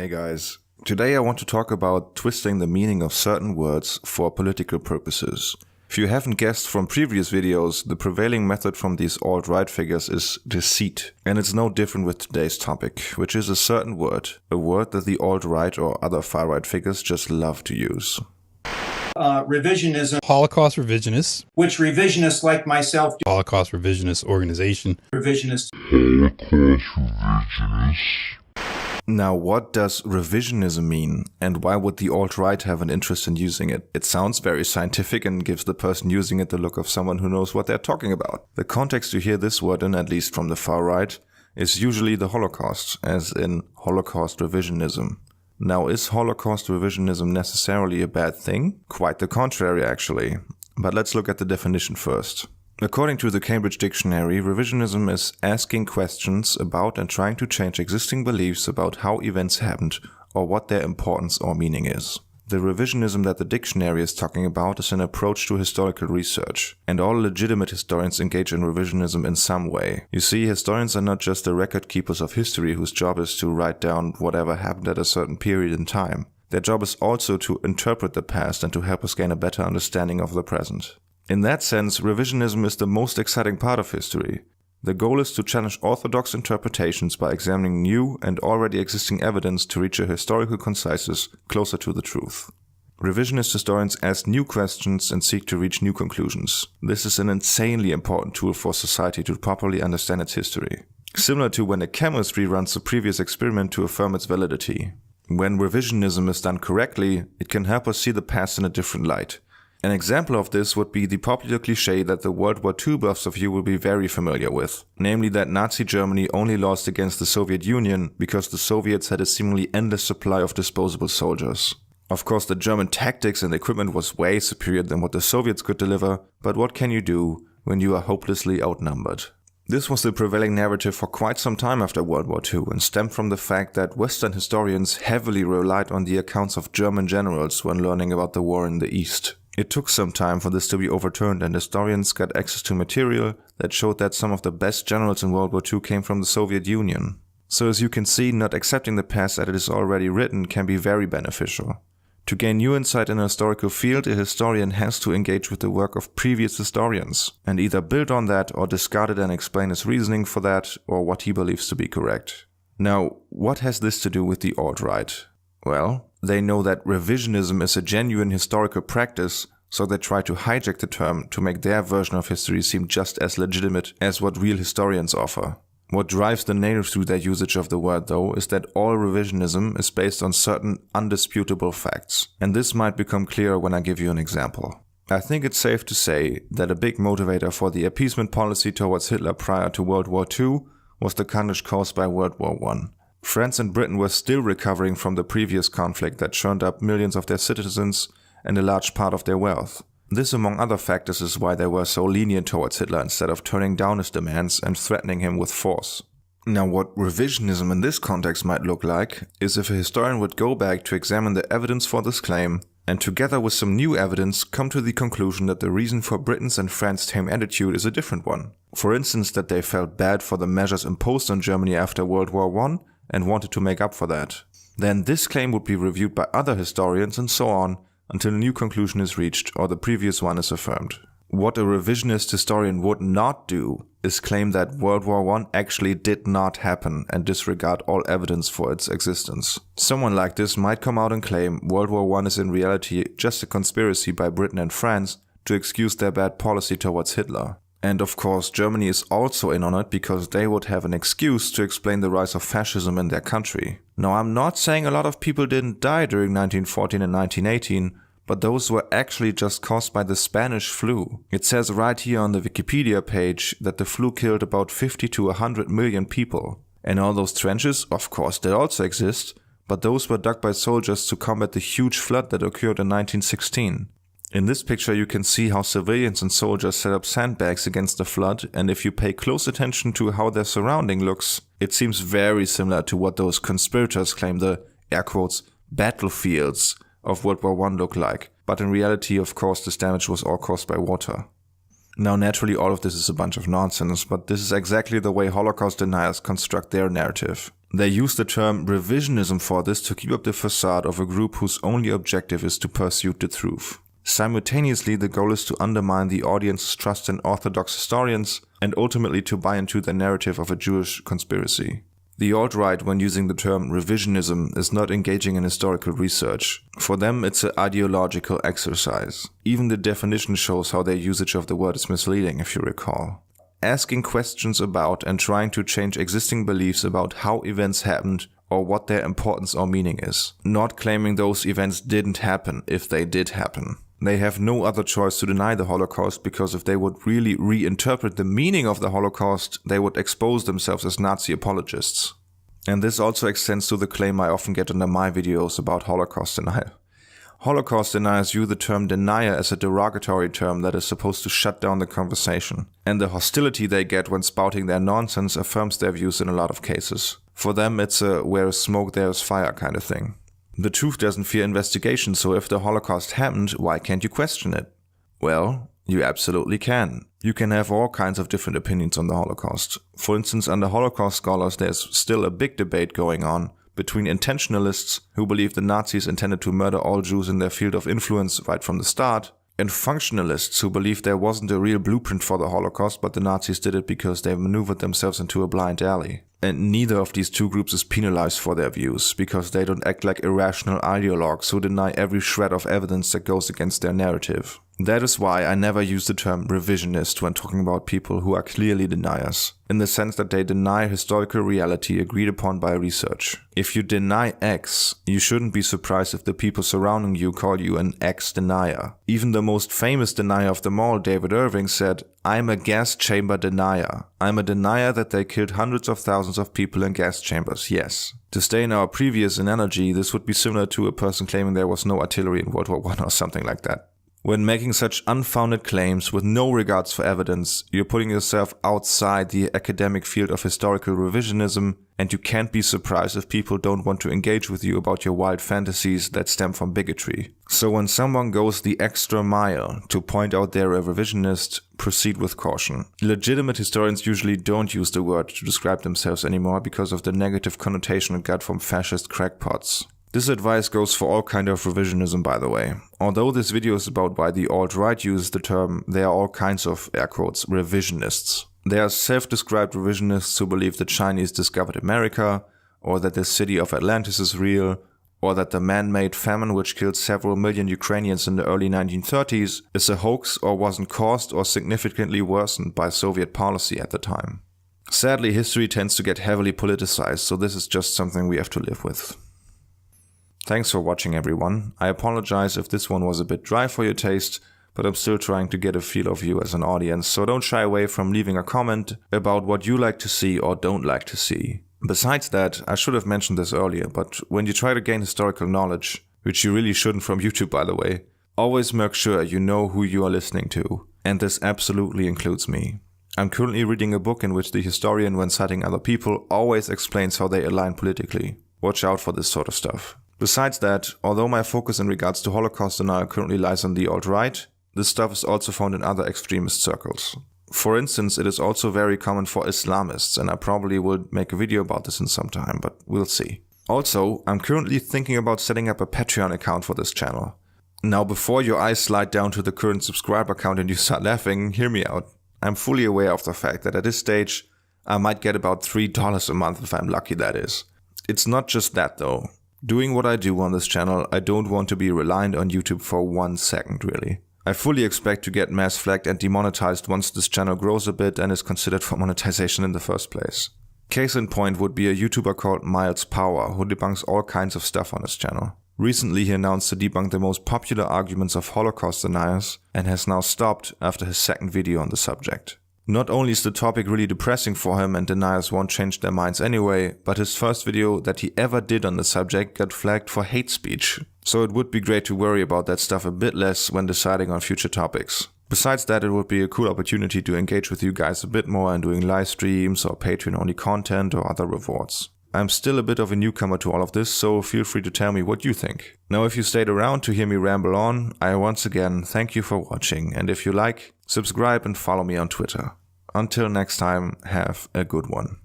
Hey guys, today I want to talk about twisting the meaning of certain words for political purposes. If you haven't guessed from previous videos, the prevailing method from these alt-right figures is deceit. And it's no different with today's topic, which is a certain word. A word that the alt-right or other far-right figures just love to use. Revisionism. Holocaust revisionists. Which revisionists like myself do. Holocaust revisionist organization. Revisionist. Holocaust revisionists. Now, what does revisionism mean, and why would the alt-right have an interest in using it? It sounds very scientific and gives the person using it the look of someone who knows what they're talking about. The context you hear this word in, at least from the far right, is usually the Holocaust, as in Holocaust revisionism. Now, is Holocaust revisionism necessarily a bad thing? Quite the contrary, actually. But let's look at the definition first. According to the Cambridge Dictionary, revisionism is asking questions about and trying to change existing beliefs about how events happened or what their importance or meaning is. The revisionism that the dictionary is talking about is an approach to historical research, and all legitimate historians engage in revisionism in some way. You see, historians are not just the record keepers of history whose job is to write down whatever happened at a certain period in time. Their job is also to interpret the past and to help us gain a better understanding of the present. In that sense, revisionism is the most exciting part of history. The goal is to challenge orthodox interpretations by examining new and already existing evidence to reach a historical conciseness closer to the truth. Revisionist historians ask new questions and seek to reach new conclusions. This is an insanely important tool for society to properly understand its history. Similar to when a chemist reruns a previous experiment to affirm its validity. When revisionism is done correctly, it can help us see the past in a different light. An example of this would be the popular cliché that the World War II buffs of you will be very familiar with, namely that Nazi Germany only lost against the Soviet Union because the Soviets had a seemingly endless supply of disposable soldiers. Of course, the German tactics and equipment was way superior than what the Soviets could deliver, but what can you do when you are hopelessly outnumbered? This was the prevailing narrative for quite some time after World War II and stemmed from the fact that Western historians heavily relied on the accounts of German generals when learning about the war in the East. It took some time for this to be overturned, and historians got access to material that showed that some of the best generals in World War II came from the Soviet Union. So as you can see, not accepting the past as it is already written can be very beneficial. To gain new insight in a historical field, a historian has to engage with the work of previous historians, and either build on that or discard it and explain his reasoning for that or what he believes to be correct. Now, what has this to do with the alt-right? Well, they know that revisionism is a genuine historical practice, so they try to hijack the term to make their version of history seem just as legitimate as what real historians offer. What drives the natives through their usage of the word, though, is that all revisionism is based on certain undisputable facts, and this might become clearer when I give you an example. I think it's safe to say that a big motivator for the appeasement policy towards Hitler prior to World War II was the carnage caused by World War I. France and Britain were still recovering from the previous conflict that churned up millions of their citizens and a large part of their wealth. This, among other factors, is why they were so lenient towards Hitler instead of turning down his demands and threatening him with force. Now, what revisionism in this context might look like is if a historian would go back to examine the evidence for this claim and together with some new evidence come to the conclusion that the reason for Britain's and France's tame attitude is a different one. For instance, that they felt bad for the measures imposed on Germany after World War I and wanted to make up for that. Then this claim would be reviewed by other historians and so on until a new conclusion is reached or the previous one is affirmed. What a revisionist historian would not do is claim that World War I actually did not happen and disregard all evidence for its existence. Someone like this might come out and claim World War I is in reality just a conspiracy by Britain and France to excuse their bad policy towards Hitler. And of course, Germany is also in on it because they would have an excuse to explain the rise of fascism in their country. Now, I'm not saying a lot of people didn't die during 1914 and 1918, but those were actually just caused by the Spanish flu. It says right here on the Wikipedia page that the flu killed about 50 to 100 million people. And all those trenches, of course, they also exist, but those were dug by soldiers to combat the huge flood that occurred in 1916. In this picture you can see how civilians and soldiers set up sandbags against the flood, and if you pay close attention to how their surrounding looks, it seems very similar to what those conspirators claim the, air quotes, battlefields of World War I look like. But in reality, of course, this damage was all caused by water. Now naturally all of this is a bunch of nonsense, but this is exactly the way Holocaust deniers construct their narrative. They use the term revisionism for this to keep up the facade of a group whose only objective is to pursue the truth. Simultaneously, the goal is to undermine the audience's trust in orthodox historians and ultimately to buy into the narrative of a Jewish conspiracy. The alt-right, when using the term revisionism, is not engaging in historical research. For them, it's an ideological exercise. Even the definition shows how their usage of the word is misleading, if you recall. Asking questions about and trying to change existing beliefs about how events happened or what their importance or meaning is. Not claiming those events didn't happen if they did happen. They have no other choice to deny the Holocaust, because if they would really reinterpret the meaning of the Holocaust, they would expose themselves as Nazi apologists. And this also extends to the claim I often get under my videos about Holocaust denial. Holocaust deniers view the term denier as a derogatory term that is supposed to shut down the conversation. And the hostility they get when spouting their nonsense affirms their views in a lot of cases. For them, it's a where is smoke there is fire kind of thing. The truth doesn't fear investigation, so if the Holocaust happened, why can't you question it? Well, you absolutely can. You can have all kinds of different opinions on the Holocaust. For instance, under Holocaust scholars, there's still a big debate going on between intentionalists who believe the Nazis intended to murder all Jews in their field of influence right from the start, and functionalists who believe there wasn't a real blueprint for the Holocaust, but the Nazis did it because they maneuvered themselves into a blind alley. And neither of these two groups is penalized for their views, because they don't act like irrational ideologues who deny every shred of evidence that goes against their narrative. That is why I never use the term revisionist when talking about people who are clearly deniers, in the sense that they deny historical reality agreed upon by research. If you deny X, you shouldn't be surprised if the people surrounding you call you an X denier. Even the most famous denier of them all, David Irving, said, "I'm a gas chamber denier. I'm a denier that they killed hundreds of thousands of people in gas chambers, yes." To stay in our previous analogy, this would be similar to a person claiming there was no artillery in World War I or something like that. When making such unfounded claims with no regards for evidence, you're putting yourself outside the academic field of historical revisionism, and you can't be surprised if people don't want to engage with you about your wild fantasies that stem from bigotry. So when someone goes the extra mile to point out they're a revisionist, proceed with caution. Legitimate historians usually don't use the word to describe themselves anymore because of the negative connotation it got from fascist crackpots. This advice goes for all kind of revisionism, by the way. Although this video is about why the alt-right uses the term, there are all kinds of, air quotes, revisionists. There are self-described revisionists who believe the Chinese discovered America, or that the city of Atlantis is real, or that the man-made famine which killed several million Ukrainians in the early 1930s is a hoax or wasn't caused or significantly worsened by Soviet policy at the time. Sadly, history tends to get heavily politicized, so this is just something we have to live with. Thanks for watching, everyone. I apologize if this one was a bit dry for your taste, but I'm still trying to get a feel of you as an audience, so don't shy away from leaving a comment about what you like to see or don't like to see. Besides that, I should have mentioned this earlier, but when you try to gain historical knowledge, which you really shouldn't from YouTube, by the way, always make sure you know who you are listening to, and this absolutely includes me. I'm currently reading a book in which the historian, when citing other people, always explains how they align politically. Watch out for this sort of stuff. Besides that, although my focus in regards to Holocaust denial currently lies on the alt-right, this stuff is also found in other extremist circles. For instance, it is also very common for Islamists, and I probably will make a video about this in some time, but we'll see. Also, I'm currently thinking about setting up a Patreon account for this channel. Now, before your eyes slide down to the current subscriber count and you start laughing, hear me out. I'm fully aware of the fact that at this stage, I might get about $3 a month if I'm lucky, that is. It's not just that though. Doing what I do on this channel, I don't want to be reliant on YouTube for 1 second, really. I fully expect to get mass flagged and demonetized once this channel grows a bit and is considered for monetization in the first place. Case in point would be a YouTuber called Miles Power, who debunks all kinds of stuff on his channel. Recently he announced to debunk the most popular arguments of Holocaust deniers, and has now stopped after his second video on the subject. Not only is the topic really depressing for him and deniers won't change their minds anyway, but his first video that he ever did on the subject got flagged for hate speech. So it would be great to worry about that stuff a bit less when deciding on future topics. Besides that, it would be a cool opportunity to engage with you guys a bit more in doing live streams or Patreon only content or other rewards. I'm still a bit of a newcomer to all of this, so feel free to tell me what you think. Now, if you stayed around to hear me ramble on, I once again thank you for watching, and if you like, subscribe and follow me on Twitter. Until next time, have a good one.